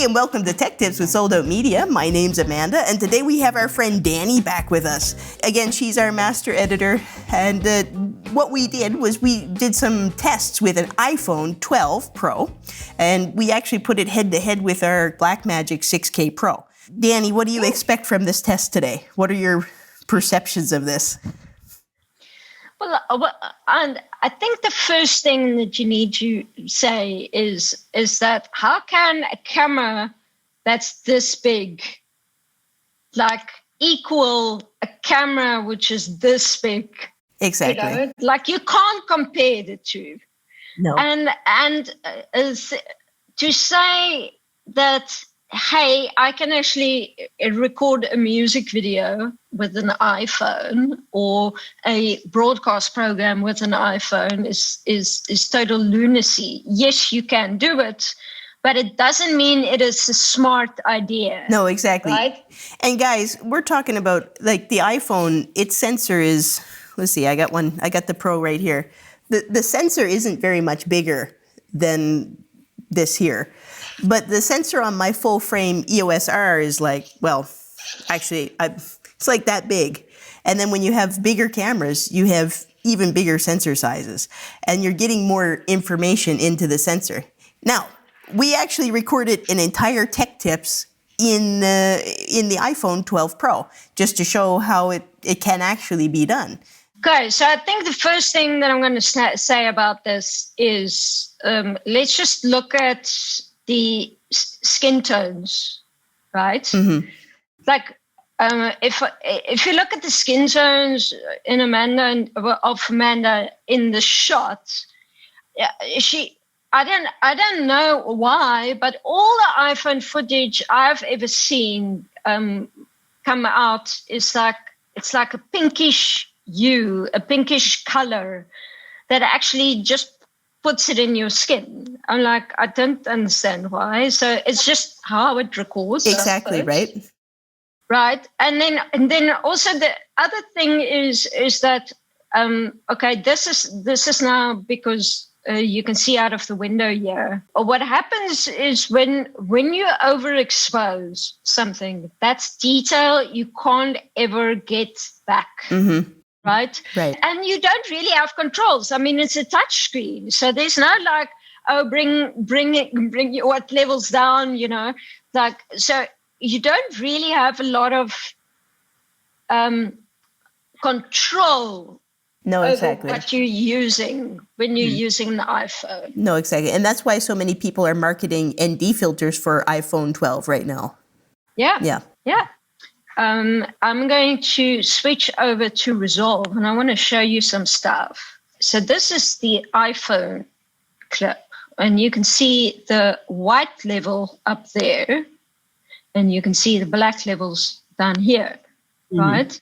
Hey, and welcome to Tech Tips with Sold Out Media. My name's Amanda, and today we have our friend Dani back with us. Again, she's our master editor, and what we did was we did some tests with an iPhone 12 Pro, and we actually put it head-to-head with our Blackmagic 6K Pro. Dani, what do you expect from this test today? What are your perceptions of this? Well, and I think the first thing that you need to say is that how can a camera that's this big, like, equal a camera which is this big? Exactly. You know? Like, you can't compare the two. No. And to say that, hey, I can actually record a music video with an iPhone or a broadcast program with an iPhone is total lunacy. Yes, you can do it, but it doesn't mean it is a smart idea. No, exactly. Right? And guys, we're talking about, like, the iPhone, its sensor is, let's see, I got the Pro right here. The sensor isn't very much bigger than this here. But the sensor on my full frame EOS R is like, well, actually, it's like that big. And then when you have bigger cameras, you have even bigger sensor sizes. And you're getting more information into the sensor. Now, we actually recorded an entire tech tips in the iPhone 12 Pro, just to show how it can actually be done. Okay, so I think the first thing that I'm going to say about this is let's just look at the skin tones, right? Mm-hmm. Like, if you look at the skin tones in Amanda in the shot, I don't know why, but all the iPhone footage I've ever seen come out is like, it's like a pinkish hue, a pinkish color that actually just puts it in your skin. I'm like, I don't understand why. So it's just how it records. Exactly, right? Right. And then also the other thing is that okay, this is now because you can see out of the window here. What happens is when you overexpose something, that's detail you can't ever get back. Mm-hmm. Right. And you don't really have controls. I mean, it's a touch screen. So there's no like, oh, bring what levels down, you know, like, so you don't really have a lot of control. No, exactly. Over what you're using when you're using an iPhone. No, exactly. And that's why so many people are marketing ND filters for iPhone 12 right now. Yeah. I'm going to switch over to Resolve, and I want to show you some stuff. So this is the iPhone clip, and you can see the white level up there, and you can see the black levels down here, right?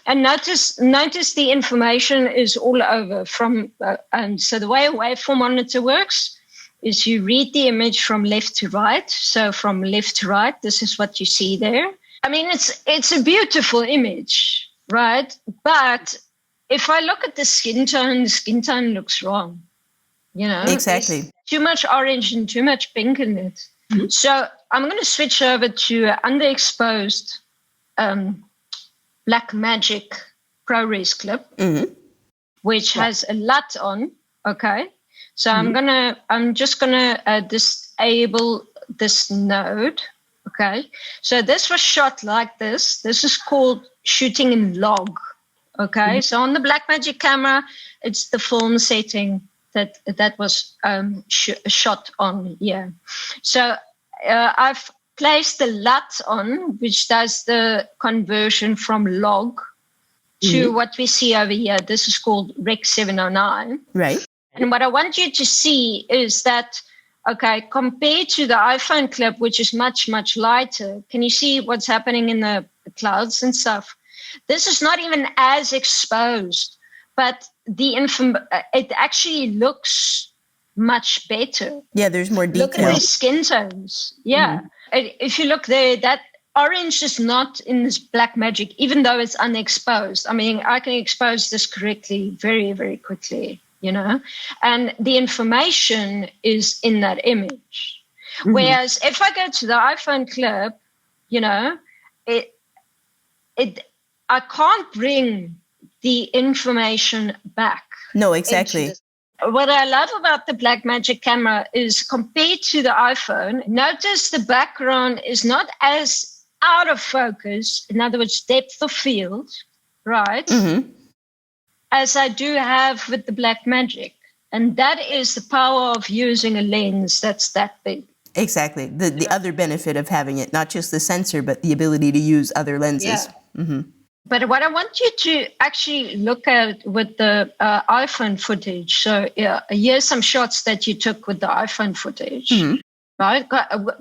And notice the information is all over from, and so the way a waveform monitor works is you read the image from left to right. So from left to right, this is what you see there. I mean, it's a beautiful image, right? But if I look at the skin tone looks wrong, you know? Exactly. There's too much orange and too much pink in it. Mm-hmm. So I'm going to switch over to underexposed Blackmagic ProRes clip, which has a LUT on, okay? So I'm just going to disable this node. Okay, so this was shot like this. This is called shooting in log. Okay, so on the Blackmagic camera, it's the film setting that was shot on here. So I've placed the LUT on, which does the conversion from log to what we see over here. This is called Rec 709. Right. And what I want you to see is that, okay, compared to the iPhone clip, which is much, much lighter, can you see what's happening in the clouds and stuff? This is not even as exposed, but it actually looks much better. Yeah, there's more detail. Look at the skin tones. Yeah. If you look there, that orange is not in this Blackmagic, even though it's unexposed. I mean, I can expose this correctly very, very quickly. You know, and the information is in that image. Whereas if I go to the iPhone clip, you know, I can't bring the information back. No, exactly. What I love about the Blackmagic camera is compared to the iPhone, notice the background is not as out of focus, in other words, depth of field, right? As I do have with the Blackmagic. And that is the power of using a lens that's that big. Exactly. The other benefit of having it, not just the sensor, but the ability to use other lenses. Yeah. But what I want you to actually look at with the iPhone footage. So here's some shots that you took with the iPhone footage. Right?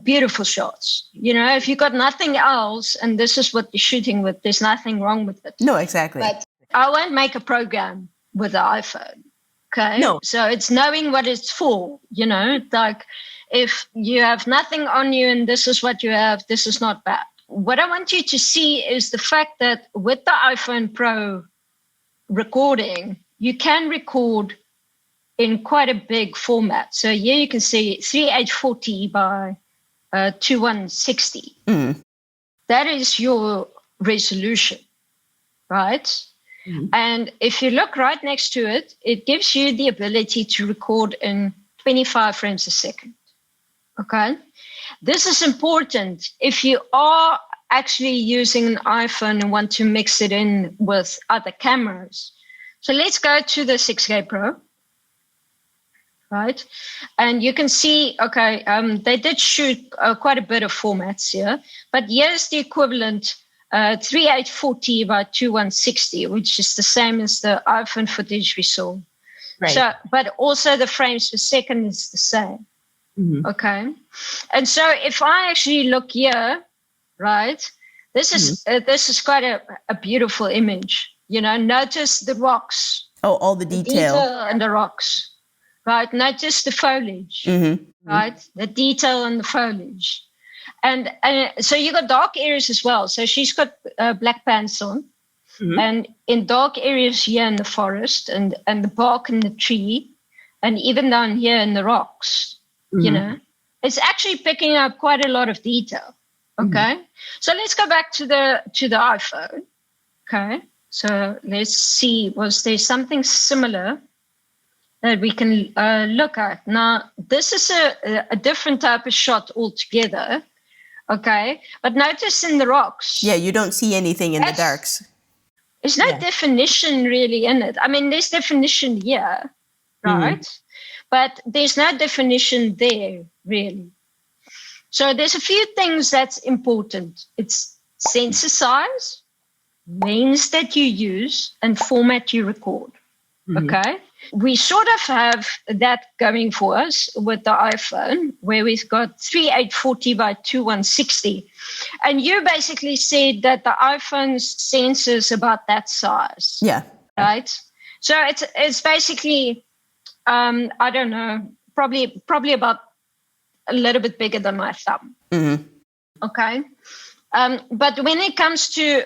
Beautiful shots. You know, if you got nothing else and this is what you're shooting with, there's nothing wrong with it. No, exactly. But I won't make a program with the iPhone. Okay. No. So it's knowing what it's for, you know, like if you have nothing on you and this is what you have, this is not bad. What I want you to see is the fact that with the iPhone Pro recording, you can record in quite a big format. So here you can see 3840 by 2160. That is your resolution, right? And if you look right next to it, it gives you the ability to record in 25 frames a second. Okay. This is important if you are actually using an iPhone and want to mix it in with other cameras. So let's go to the 6K Pro. Right. And you can see, okay, they did shoot quite a bit of formats here, but here's the equivalent 3840 by 2160, which is the same as the iPhone footage we saw. Right. So, but also the frames per second is the same. Okay. And so if I actually look here, right, this is quite a beautiful image. You know, notice the rocks. Oh, all the detail. And the rocks. Right. Notice the foliage. Right. The detail on the foliage. And so you got dark areas as well. So she's got black pants on. And in dark areas here in the forest and the bark in the tree and even down here in the rocks, you know, it's actually picking up quite a lot of detail. Okay. So let's go back to the iPhone. Okay. So let's see, was there something similar that we can look at? Now, this is a different type of shot altogether. Okay. But notice in the rocks. Yeah, you don't see anything in the darks. There's no definition really in it. I mean, there's definition here, right? But there's no definition there, really. So there's a few things that's important. It's sensor size, lens that you use, and format you record. Okay? We sort of have that going for us with the iPhone, where we've got 3840 by 2160. And you basically said that the iPhone's sensor is about that size. Yeah. Right? So it's basically, I don't know, probably about a little bit bigger than my thumb. Okay? But when it comes to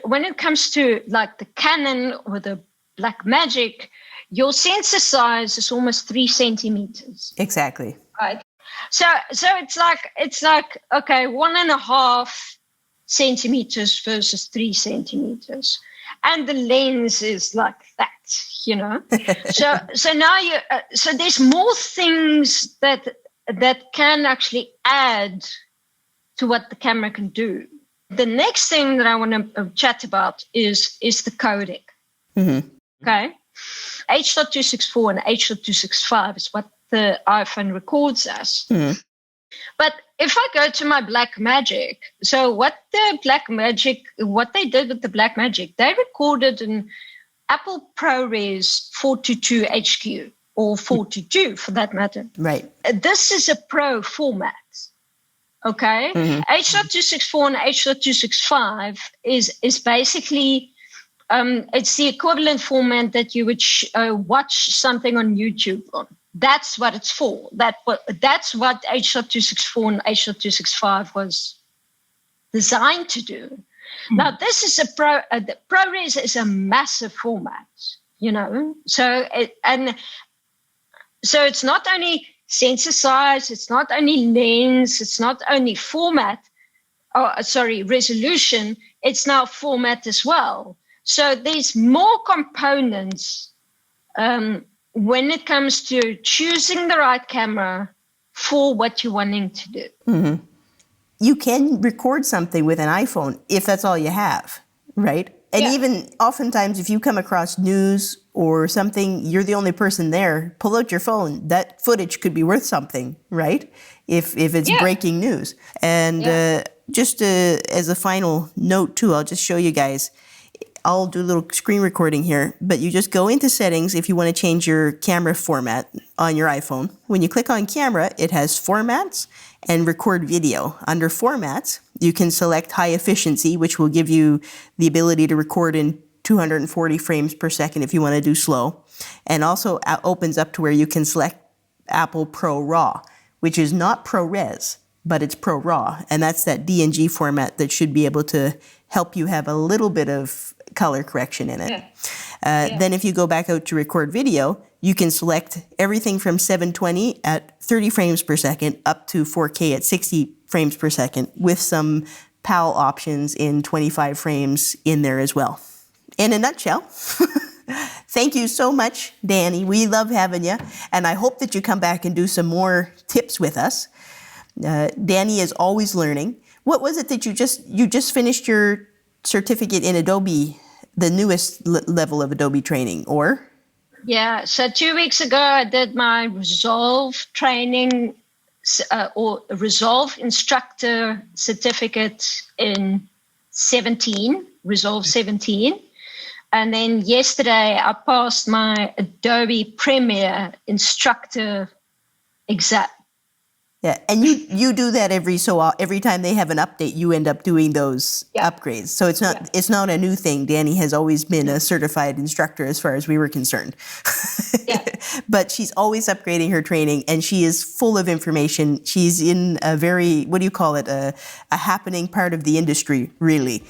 like the Canon or the Blackmagic, your sensor size is almost 3 centimeters. Exactly. Right. So it's like okay, 1.5 centimeters versus 3 centimeters, and the lens is like that, you know. so now so there's more things that can actually add to what the camera can do. The next thing that I want to chat about is the codec. Okay. H.264 and H.265 is what the iPhone records as. But if I go to my Blackmagic, so what they did with the Blackmagic, they recorded an Apple ProRes 422 HQ or 422 for that matter. Right. This is a pro format. Okay. H.264 and H.265 is basically it's the equivalent format that you would watch something on YouTube on. That's what it's for. That's what H.264 and H.265 was designed to do. Now, this is the ProRes is a massive format, you know. So it's not only sensor size, it's not only lens, it's not only resolution, it's now format as well. So there's more components when it comes to choosing the right camera for what you're wanting to do. Mm-hmm. You can record something with an iPhone if that's all you have, right? And even oftentimes if you come across news or something, you're the only person there, pull out your phone. That footage could be worth something, right? If it's breaking news. And just as a final note too, I'll just show you guys. I'll do a little screen recording here, but you just go into settings if you want to change your camera format on your iPhone. When you click on camera, it has formats and record video. Under formats, you can select high efficiency, which will give you the ability to record in 240 frames per second if you want to do slow. And also opens up to where you can select Apple Pro RAW, which is not ProRes, but it's Pro RAW. And that's that DNG format that should be able to help you have a little bit of color correction in it. Then if you go back out to record video, you can select everything from 720 at 30 frames per second up to 4K at 60 frames per second with some PAL options in 25 frames in there as well. In a nutshell, thank you so much, Danny. We love having you, and I hope that you come back and do some more tips with us. Danny is always learning. What was it that you just finished your certificate in Adobe, the newest level of Adobe training, or? Yeah, so 2 weeks ago, I did my Resolve training or Resolve instructor certificate in Resolve 17. And then yesterday, I passed my Adobe Premiere instructor exam. Yeah, and you do that every time they have an update, you end up doing those upgrades. So it's not a new thing. Danny has always been a certified instructor as far as we were concerned. But she's always upgrading her training, and she is full of information. She's in a very, what do you call it, a happening part of the industry, really.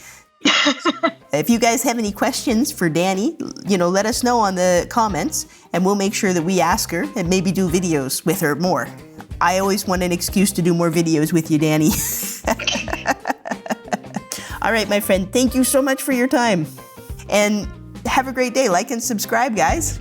If you guys have any questions for Danny, let us know on the comments, and we'll make sure that we ask her and maybe do videos with her more. I always want an excuse to do more videos with you, Danny. All right, my friend, thank you so much for your time. And have a great day. Like and subscribe, guys.